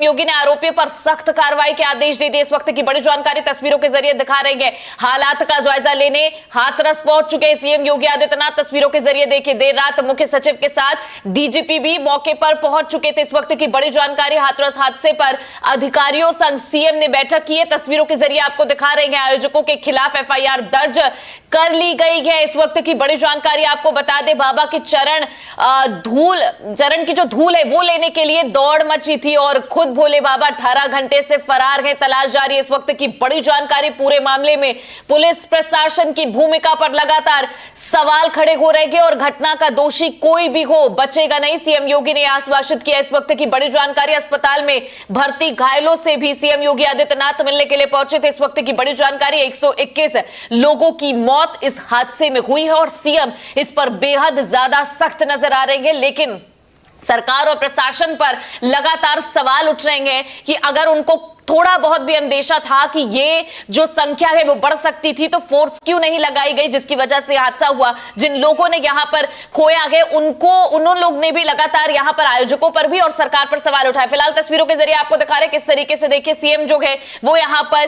योगी ने आरोपियों पर सख्त कार्रवाई के आदेश दे दिए। इस वक्त की बड़ी जानकारी तस्वीरों के जरिए दिखा रहे हैं। हालात का जायजा लेने हाथरस पहुंच चुके सीएम योगी आदित्यनाथ। तस्वीरों के जरिए देखिए, देर रात मुख्य सचिव के साथ डीजीपी भी मौके पर पहुंच चुके थे। इस वक्त की बड़ी जानकारी, हाथरस हादसे पर अधिकारियों संग सीएम ने बैठक की है। तस्वीरों के जरिए आपको दिखा रहे हैं। आयोजकों के खिलाफ एफआईआर दर्ज कर ली गई है। इस वक्त की बड़ी जानकारी आपको बता दे, बाबा की चरण की जो धूल है वो लेने के लिए दौड़ मची थी और खुद भोले बाबा 18 घंटे से फरार है। तलाश जारी है। इस वक्त की बड़ी जानकारी, पूरे मामले में पुलिस प्रशासन की भूमिका पर लगातार सवाल खड़े हो रहे हैं और घटना का दोषी कोई भी हो बचेगा नहीं, सीएम योगी ने आश्वासित किया। इस वक्त की बड़ी जानकारी, अस्पताल में भर्ती घायलों से भी सीएम योगी आदित्यनाथ मिलने के लिए पहुंचे थे। इस वक्त की बड़ी जानकारी, 121 लोगों की मौत इस हादसे में हुई है और सीएम इस पर बेहद ज्यादा सख्त नजर आ रहे हैं। लेकिन सरकार और प्रशासन पर लगातार सवाल उठ रहे हैं कि अगर उनको थोड़ा बहुत भी अंदेशा था कि ये जो संख्या है वो बढ़ सकती थी, तो फोर्स क्यों नहीं लगाई गई जिसकी वजह से हादसा हुआ। जिन लोगों ने यहां पर खोया गए उन लोग ने भी लगातार यहां पर आयोजकों पर भी और सरकार पर सवाल उठाए। फिलहाल तस्वीरों के जरिए आपको दिखा रहे किस तरीके से, देखिए, सीएम जो है वो यहां पर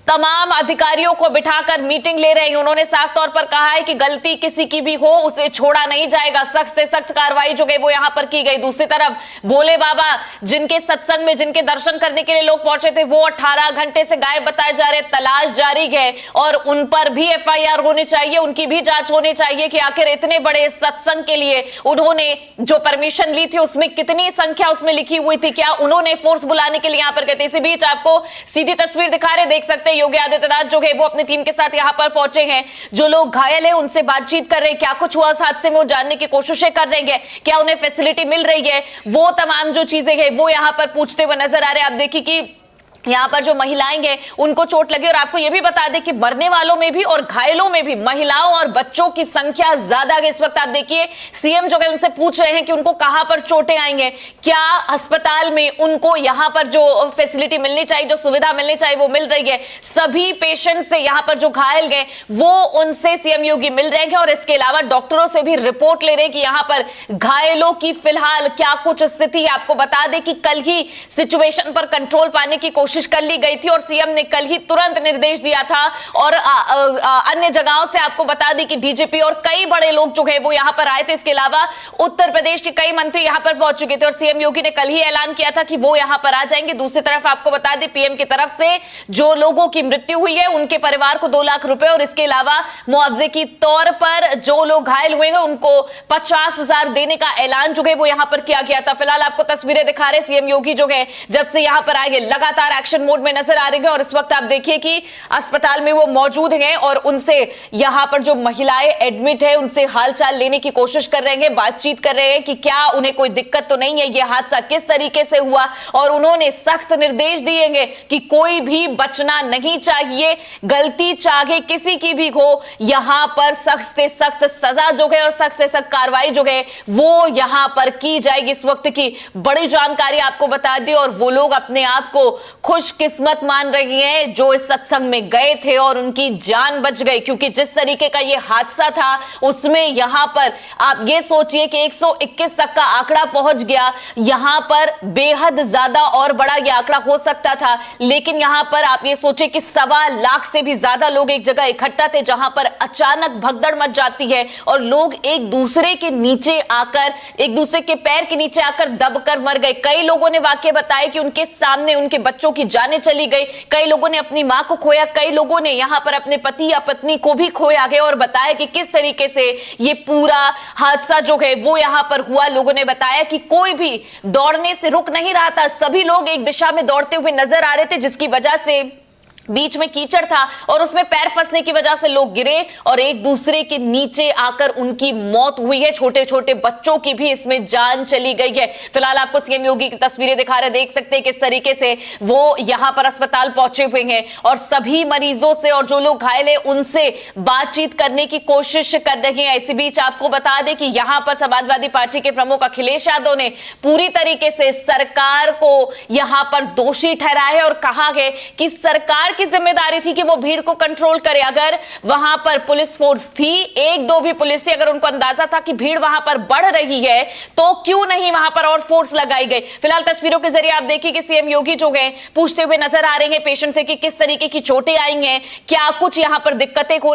तमाम अधिकारियों को बिठाकर मीटिंग ले रहे हैं। उन्होंने साफ तौर पर कहा है कि गलती किसी की भी हो उसे छोड़ा नहीं जाएगा, सख्त से सख्त कार्रवाई जो है वो यहां पर की गई। दूसरी तरफ भोले बाबा जिनके सत्संग में, जिनके दर्शन करने के लिए लोग पहुंचे थे, वो 18 घंटे से गायब बताए जा रहे। तलाश जारी है और उन पर भी एफआईआर होनी चाहिए, उनकी भी जांच होनी चाहिए कि आखिर इतने बड़े सत्संग के लिए उन्होंने जो परमिशन ली थी उसमें कितनी संख्या उसमें लिखी हुई थी, क्या उन्होंने फोर्स बुलाने के लिए यहां पर गए थे। इसी बीच आपको सीधी तस्वीर दिखा रहे, देख सकते हैं योगी आदित्यनाथ जो है वो अपनी टीम के साथ यहां पर पहुंचे हैं। जो लोग घायल हैं उनसे बातचीत कर रहे हैं, क्या कुछ हुआ उस हादसे में वो जानने की कोशिशें कर रहे हैं, क्या उन्हें फैसिलिटी मिल रही है, वो तमाम जो चीजें हैं वो यहां पर पूछते हुए नजर आ रहे हैं। आप देखिए कि यहां पर जो महिलाएं हैं उनको चोट लगी और आपको यह भी बता दें कि मरने वालों में भी और घायलों में भी महिलाओं और बच्चों की संख्या ज्यादा है। इस वक्त आप देखिए, सीएम जो है उनसे पूछ रहे हैं कि उनको कहां पर चोटें आएंगे, क्या अस्पताल में उनको यहां पर जो फैसिलिटी मिलनी चाहिए, जो सुविधा मिलनी चाहिए वो मिल रही है। सभी पेशेंट से यहां पर जो घायल गए वो उनसे सीएम योगी मिल रहे हैं और इसके अलावा डॉक्टरों से भी रिपोर्ट ले रहे हैं कि यहां पर घायलों की फिलहाल क्या कुछ स्थिति है। आपको बता दें कि कल ही सिचुएशन पर कंट्रोल पाने की कोशिश कर ली गई थी और सीएम ने कल ही तुरंत निर्देश दिया था और अन्य जगहों से आपको बता दें कि डीजीपी और कई बड़े लोग जो है वो यहां पर आए थे। इसके अलावा उत्तर प्रदेश के कई मंत्री यहां पर पहुंच चुके थे और सीएम योगी ने कल ही ऐलान किया था कि वो यहां पर आ जाएंगे। दूसरी तरफ आपको बता दें, पीएम की तरफ से जो लोगों की मृत्यु हुई है उनके परिवार को 2 लाख रुपए और इसके अलावा मुआवजे की तौर पर जो लोग घायल हुए हैं उनको 50,000 देने का ऐलान जो है वो यहां पर किया गया था। फिलहाल आपको तस्वीरें दिखा रहे, सीएम योगी जो है जब से यहां पर आए लगातार एक्शन मोड में नजर आ रही है और इस वक्त आप देखिए कि अस्पताल में वो मौजूद हैं और उनसे यहां पर जो महिलाएं एडमिट है उनसे हालचाल लेने की कोशिश कर रहे हैं, बातचीत कर रहे हैं कि क्या उन्हें कोई दिक्कत तो नहीं है, ये हादसा किस तरीके से हुआ। और उन्होंने सख्त निर्देश दिए हैं कि कोई भी बचना नहीं चाहिए, गलती चाहे किसी की भी हो, यहां पर सख्त से सख्त सजा जो है और सख्त से सख्त कार्रवाई जो है वो यहां पर की जाएगी। इस वक्त की बड़ी जानकारी आपको बता दी और वो लोग अपने आप को खुशकिस्मत मान रही हैं जो इस सत्संग में गए थे और उनकी जान बच गई, क्योंकि जिस तरीके का ये हादसा था उसमें यहां पर आप ये सोचिए कि 121 तक का आंकड़ा पहुंच गया। यहां पर बेहद ज्यादा और बड़ा ये आंकड़ा हो सकता था, लेकिन यहां पर आप ये सोचिए कि 1.25 लाख से भी ज्यादा लोग एक जगह इकट्ठा थे जहां पर अचानक भगदड़ मच जाती है और लोग एक दूसरे के नीचे आकर, एक दूसरे के पैर के नीचे आकर दबकर मर गए। कई लोगों ने वाकये बताए कि उनके सामने उनके बच्चों की जानें चली गई, कई लोगों ने अपनी मां को खोया, कई लोगों ने यहां पर अपने पति या पत्नी को भी खोया गया और बताया कि किस तरीके से ये पूरा हादसा जो है वो यहां पर हुआ। लोगों ने बताया कि कोई भी दौड़ने से रुक नहीं रहा था, सभी लोग एक दिशा में दौड़ते हुए नजर आ रहे थे जिसकी वजह से बीच में कीचड़ था और उसमें पैर फंसने की वजह से लोग गिरे और एक दूसरे के नीचे आकर उनकी मौत हुई है। छोटे छोटे बच्चों की भी इसमें जान चली गई है। फिलहाल आपको सीएम योगी की तस्वीरें दिखा रहे, देख सकते हैं किस तरीके से वो यहां पर अस्पताल पहुंचे हुए हैं और सभी मरीजों से और जो लोग घायल है उनसे बातचीत करने की कोशिश कर रहे हैं। इसी बीच आपको बता दें कि यहां पर समाजवादी पार्टी के प्रमुख अखिलेश यादव ने पूरी तरीके से सरकार को यहां पर दोषी ठहराया है और कहा है कि सरकार की जिम्मेदारी थी कि वो भीड़ को कंट्रोल करे। अगर वहां पर पुलिस फोर्स थी, एक दो भी पुलिस थी, अगर उनको अंदाजा था कि भीड़ वहां पर बढ़ रही है तो क्यों नहीं वहां पर और फोर्स लगाई गई। फिलहाल तस्वीरों के जरिए आप देखिए कि सीएम योगी जो है पूछते हुए नजर आ रहे हैं पेशेंट से कि किस तरीके की चोटें आई हैं, क्या कुछ यहां पर दिक्कतें हो